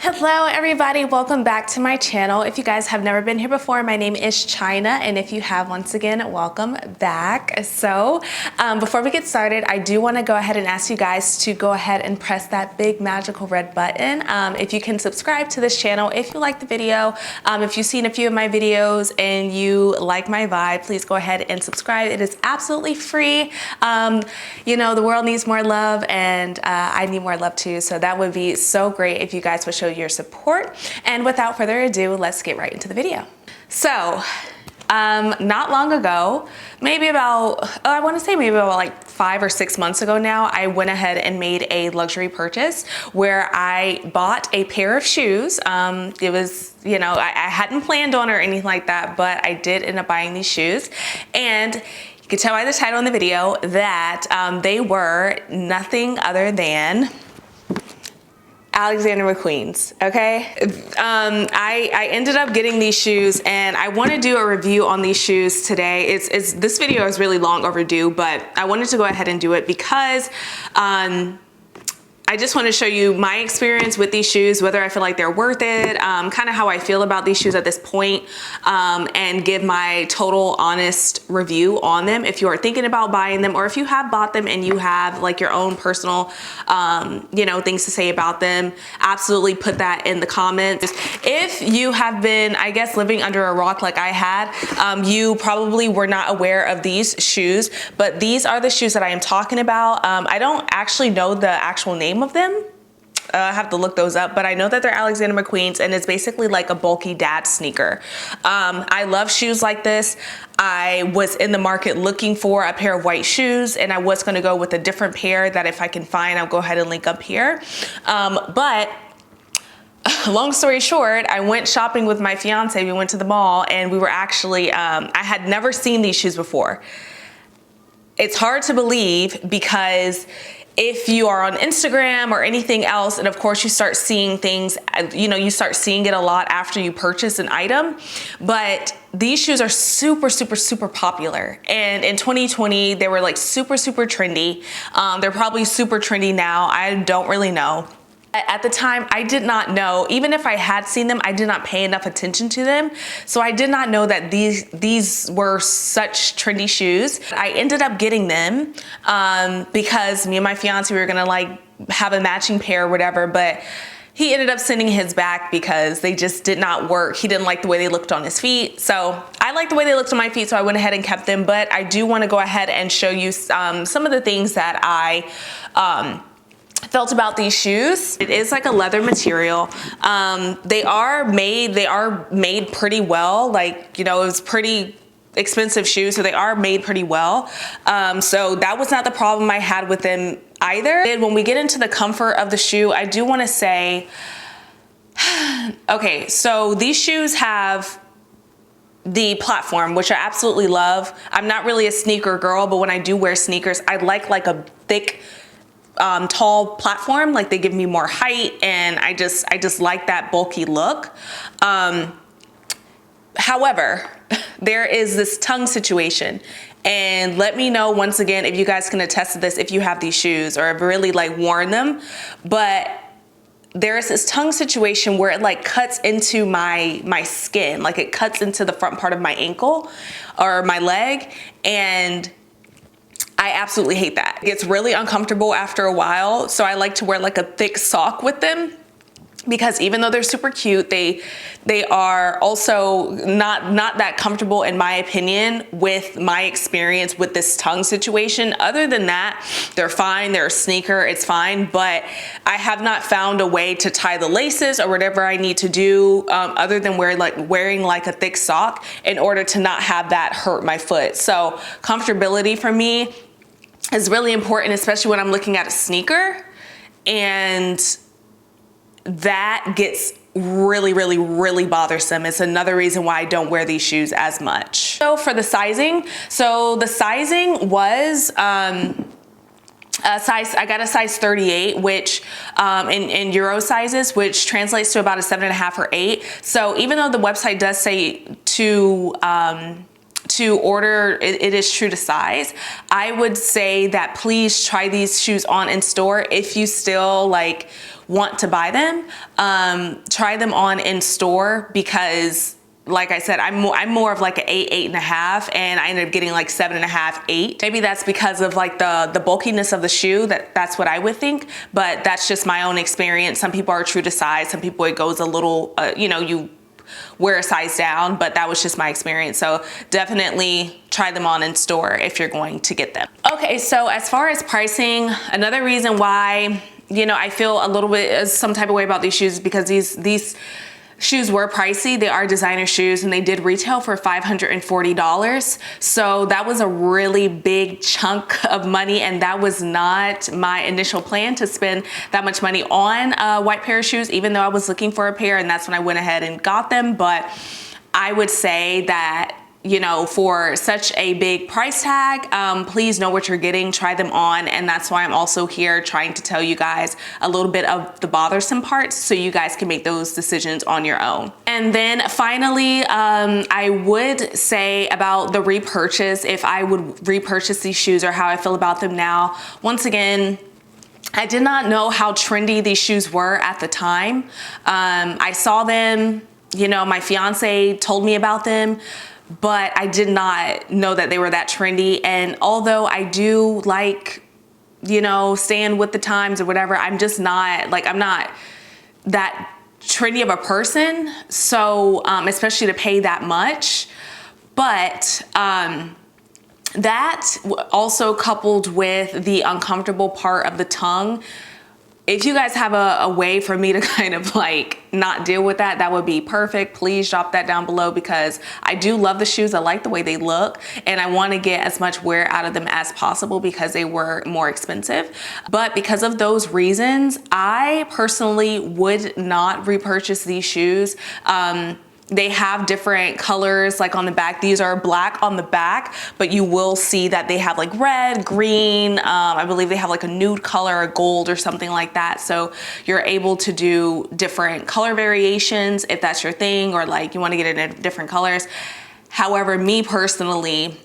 Hello everybody, welcome back to my channel. If you guys have never been here before, my name is China, and if you have, once again, welcome back. So before we get started, I do want to go ahead and ask you guys to go ahead and press that big magical red button. If you can subscribe to this channel if you like the video. If you've seen a few of my videos and you like my vibe, please go ahead and subscribe. It is absolutely free. You know, the world needs more love, and I need more love too, so that would be so great if you guys would show your support. And without further ado, let's get right into the video. So not long ago, maybe about, I want to say maybe about like 5 or 6 months ago now, I went ahead and made a luxury purchase where I bought a pair of shoes. It was, you know, I hadn't planned on or anything like that, but I did end up buying these shoes. And you can tell by the title in the video that they were nothing other than Alexander Mcqueen's, okay? I ended up getting these shoes, and I want to do a review on these shoes today. This video is really long overdue, but I wanted to go ahead and do it because I just want to show you my experience with these shoes, whether I feel like they're worth it, kind of how I feel about these shoes at this point, and give my total honest review on them. If you are thinking about buying them, or if you have bought them and you have like your own personal, you know, things to say about them, absolutely put that in the comments. If you have been, I guess, living under a rock like I had, you probably were not aware of these shoes, but these are the shoes that I am talking about. I don't actually know the actual name of them. I have to look those up, but I know that they're Alexander McQueen's, and it's basically like a bulky dad sneaker. I love shoes like this. I was in the market looking for a pair of white shoes, and I was going to go with a different pair that if I can find, I'll go ahead and link up here. But long story short, I went shopping with my fiance. We went to the mall, and we were actually, I had never seen these shoes before. It's hard to believe because if you are on Instagram or anything else, and of course you start seeing things, you know, you start seeing it a lot after you purchase an item, but these shoes are super, super, super popular. And in 2020, they were like super, super trendy. They're probably super trendy now. I don't really know. At the time, I did not know, even if I had seen them, I did not pay enough attention to them. So I did not know that these were such trendy shoes. I ended up getting them because me and my fiance, we were gonna like have a matching pair or whatever, but he ended up sending his back because they just did not work. He didn't like the way they looked on his feet. So I like the way they looked on my feet, so I went ahead and kept them. But I do wanna go ahead and show you some of the things that I felt about these shoes. It is like a leather material. They are made pretty well. Like, you know, it was pretty expensive shoes, so they are made pretty well. So that was not the problem I had with them either. And when we get into the comfort of the shoe, I do want to say, okay, so these shoes have the platform, which I absolutely love. I'm not really a sneaker girl, but when I do wear sneakers, I like a thick, tall platform. Like, they give me more height, and I just like that bulky look. However, there is this tongue situation, and let me know once again if you guys can attest to this if you have these shoes or have really like worn them. But there is this tongue situation where it like cuts into my skin, like it cuts into the front part of my ankle or my leg, and I absolutely hate that. It gets really uncomfortable after a while, so I like to wear like a thick sock with them, because even though they're super cute, they are also not that comfortable, in my opinion, with my experience with this tongue situation. Other than that, they're fine. They're a sneaker, it's fine, but I have not found a way to tie the laces or whatever I need to do, other than wearing like a thick sock in order to not have that hurt my foot. So comfortability for me is really important, especially when I'm looking at a sneaker, and that gets really, really, really bothersome. It's another reason why I don't wear these shoes as much. So for the sizing, was I got a size 38, which in Euro sizes, which translates to about a 7.5 or 8. So even though the website does say to order, it is true to size, I would say that please try these shoes on in store if you still like want to buy them, try them on in store, because like I said, I'm more of like an 8, 8.5, and I ended up getting like 7.5, 8. Maybe that's because of like the bulkiness of the shoe, that's what I would think, but that's just my own experience. Some people are true to size, some people it goes a little, you know, you wear a size down, but that was just my experience. So definitely try them on in store if you're going to get them. Okay, so as far as pricing, another reason why, you know, I feel a little bit some type of way about these shoes is because these shoes were pricey. They are designer shoes, and they did retail for $540. So that was a really big chunk of money, and that was not my initial plan to spend that much money on a white pair of shoes, even though I was looking for a pair, and that's when I went ahead and got them. But I would say that, you know, for such a big price tag, please know what you're getting, try them on. And that's why I'm also here trying to tell you guys a little bit of the bothersome parts so you guys can make those decisions on your own. And then finally, I would say about the repurchase, if I would repurchase these shoes or how I feel about them now. Once again, I did not know how trendy these shoes were at the time. I saw them, you know, my fiance told me about them, but I did not know that they were that trendy. And although I do like, you know, staying with the times or whatever, I'm just not, like, I'm not that trendy of a person. So, especially to pay that much. But, that also coupled with the uncomfortable part of the tongue, if you guys have a way for me to kind of like not deal with that, that would be perfect. Please drop that down below, because I do love the shoes. I like the way they look, and I want to get as much wear out of them as possible because they were more expensive. But because of those reasons, I personally would not repurchase these shoes. They have different colors, like on the back. These are black on the back, but you will see that they have like red, green. I believe they have like a nude color, a gold or something like that. So you're able to do different color variations if that's your thing, or like you want to get it in different colors. However, me personally,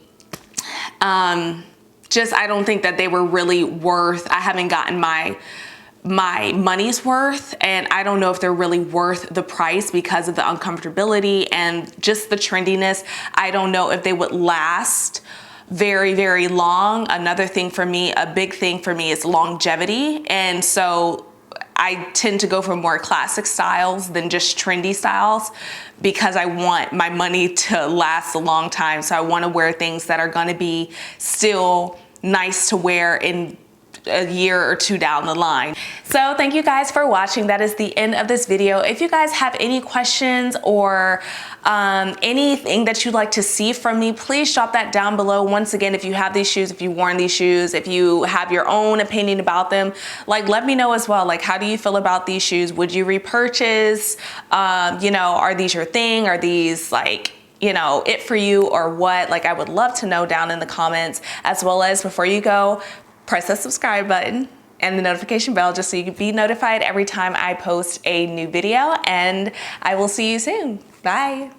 I don't think that they were really worth, I haven't gotten my money's worth, and I don't know if they're really worth the price because of the uncomfortability and just the trendiness. I don't know if they would last very, very long. Another thing for me, a big thing for me, is longevity. And so I tend to go for more classic styles than just trendy styles, because I want my money to last a long time. So I want to wear things that are going to be still nice to wear in a year or two down the line. So thank you guys for watching. That is the end of this video. If you guys have any questions or anything that you'd like to see from me, please drop that down below. Once again, if you have these shoes, if you've worn these shoes, if you have your own opinion about them, like, let me know as well. Like, how do you feel about these shoes? Would you repurchase? You know, are these your thing? Are these like, you know, it for you or what? Like, I would love to know down in the comments. As well as, before you go, press that subscribe button and the notification bell just so you can be notified every time I post a new video, and I will see you soon. Bye.